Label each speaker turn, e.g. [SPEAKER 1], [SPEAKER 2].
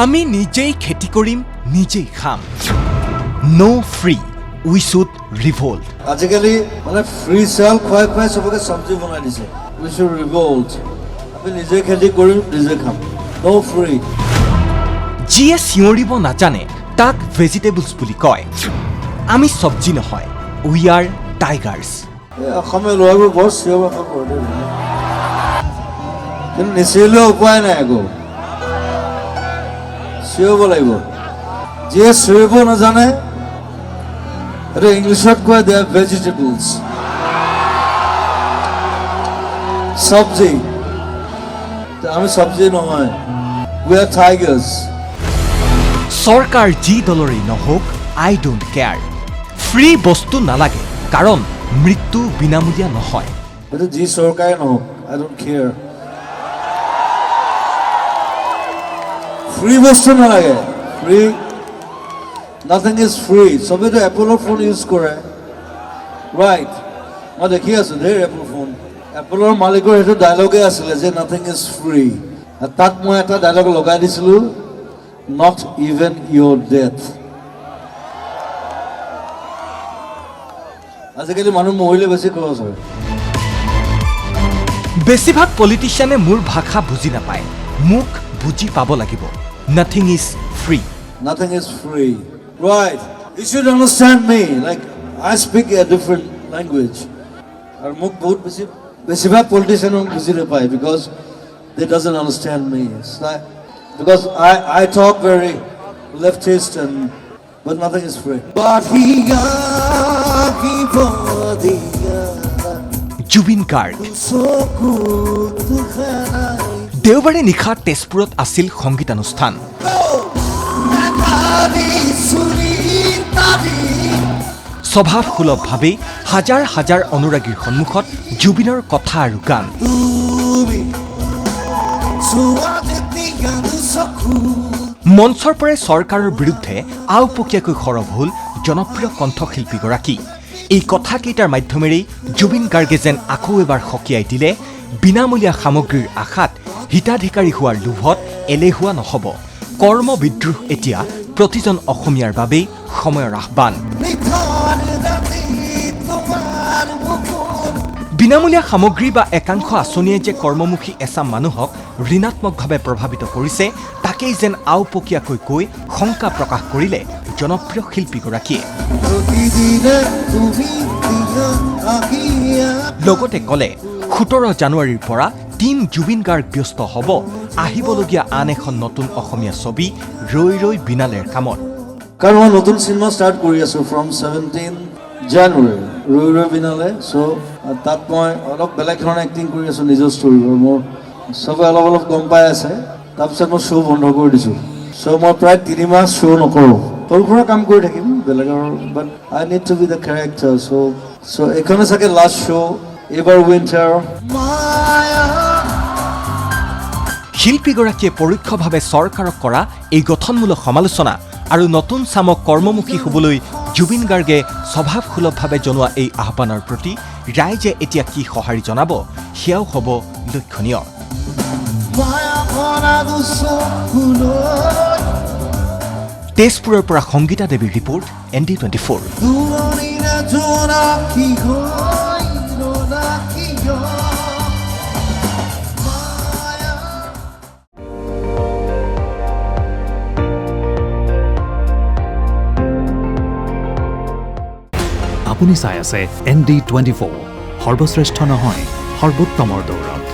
[SPEAKER 1] আমি নিজেই খেতি কৰিম নিজেই খাম নো ফ্ৰী উই শুড ৰিভল্ট
[SPEAKER 2] আজিকালি মানে ফ্ৰী চাউল খুৱাই খুৱাই চবকে চব্জি বনাই দিছে উই শুড ৰিভল্ট আমি নিজে খেতি কৰিম নিজে খাম নো ফ্ৰী
[SPEAKER 1] যিয়ে চিঞৰিব নাজানে তাক ভেজিটেবলছ বুলি কয় আমি চব্জি নহয় উই আৰ টাইগাৰ্ছ
[SPEAKER 2] অসমীয়া ল'ৰাবোৰ বৰ চিঞৰ বাখৰ কৰে কিন্তু নিচিলেও উপায় নাই আকৌ চিঞৰিব লাগিব যিয়ে চিঞৰিব নাজানে এইটো ইংলিছত কয় দে আৰ ভেজিটেবলছ চব্জি আমি চব্জি নহয় উই আৰ টাইগাৰ্ছ
[SPEAKER 1] চৰকাৰ যি দলৰেই নহওক আই ডোণ্ট কেয়াৰ ফ্ৰী বস্তু নালাগে কাৰণ মৃত্যু বিনামূলীয়া নহয়
[SPEAKER 2] এইটো যি চৰকাৰে নহওক আই ডোণ্ট কেয়াৰ ফ্ৰী বস্তু নালাগে ফ্ৰী নাথিং ইজ ফ্ৰী চবেইতো এপলৰ ফোন ইউজ কৰে ৰাইট মই দেখি আছোঁ ধেৰ এপল ফোন এপলৰ মালিকৰ সেইটো ডাইলগে আছিলে যে নাথিং ইজ ফ্ৰী তাত মই এটা ডাইলগ লগাই দিছিলোঁ নট ইভেন ইয়'ৰ ডেথ আজিকালি মানুহ মৰিলে বেছি খৰচ হয়
[SPEAKER 1] বেছিভাগ পলিটিচিয়ানে মোৰ ভাষা বুজি নাপায় মোক বুজি পাব লাগিব nothing is free
[SPEAKER 2] Nothing is free. Right. You should understand me. Like, I speak a different language. And muk bahut besibag politician hong buzi na pai because they doesn't understand me. It's like, because I talk very leftist and but nothing is free.
[SPEAKER 1] Zubeen Garg দেওবাৰে নিশা তেজপুৰত আছিল সংগীতানুষ্ঠান স্বভাৱসুলভভাৱে হাজাৰ হাজাৰ অনুৰাগীৰ সন্মুখত জুবিনৰ কথা আৰু গান মঞ্চৰ পৰাই চৰকাৰৰ বিৰুদ্ধে আওপকীয়াকৈ সৰব হ'ল জনপ্ৰিয় কণ্ঠশিল্পীগৰাকী এই কথাকেইটাৰ মাধ্যমেৰেই জুবিন গাৰ্গে যেন আকৌ এবাৰ সকীয়াই দিলে বিনামূলীয়া সামগ্ৰীৰ আশাত হিতাধিকাৰী হোৱাৰ লোভত এলেহুৱা নহ'ব কৰ্ম বিদ্ৰোহ এতিয়া প্ৰতিজন অসমীয়াৰ বাবেই সময়ৰ আহ্বান বিনামূলীয়া সামগ্ৰী বা একাংশ আঁচনিয়ে যে কৰ্মমুখী এচাম মানুহক ঋণাত্মকভাৱে প্ৰভাৱিত কৰিছে তাকেই যেন আওপকীয়াকৈ কৈ শংকা প্ৰকাশ কৰিলে জনপ্ৰিয় শিল্পীগৰাকীয়ে লগতে ক'লে 17 জানুৱাৰীৰ পৰা টিম জুবিন গাৰ্গ ব্যস্ত হ'ব আহিবলগীয়া আন এখন নতুন অসমীয়া ছবি ৰৈ ৰৈ বিনালেৰ কামত
[SPEAKER 2] কাৰণ মই নতুন চিনেমা ষ্টাৰ্ট কৰি আছোঁ ফ্ৰম 17 জানুৱাৰী ৰৈ ৰৈ বিনালে চ' তাত মই অলপ বেলেগ ধৰণে এক্টিং কৰি আছোঁ নিজৰ ষ্টৰিবোৰ মোৰ চবে অলপ অলপ গম পাই আছে তাৰপিছত মই শ্ব' বন্ধ কৰি দিছোঁ চ' মই প্ৰায় 3 মাহ শ্ব' নকৰোঁ সৰু সুৰা কাম কৰি থাকিম বেলেগৰ but I need to be the character চ' এইখনে চাগে লাষ্ট শ্ব' এইবাৰ উইণ্টাৰ
[SPEAKER 1] শিল্পীগৰাকীয়ে পৰোক্ষভাৱে চৰকাৰক কৰা এই গঠনমূলক সমালোচনা আৰু নতুন চামক কৰ্মমুখী হ'বলৈ জুবিন গাৰ্গে স্বভাৱসুলভভাৱে জনোৱা এই আহ্বানৰ প্ৰতি ৰাইজে এতিয়া কি সঁহাৰি জনাব সেয়াও হ'ব লক্ষণীয় তেজপুৰৰ পৰা সংগীতা দেৱীৰ ৰিপৰ্ট ND24
[SPEAKER 3] আপুনি চাই আছে ND24 সৰ্বশ্ৰেষ্ঠ নহয় সৰ্বোত্তমৰ দৌৰত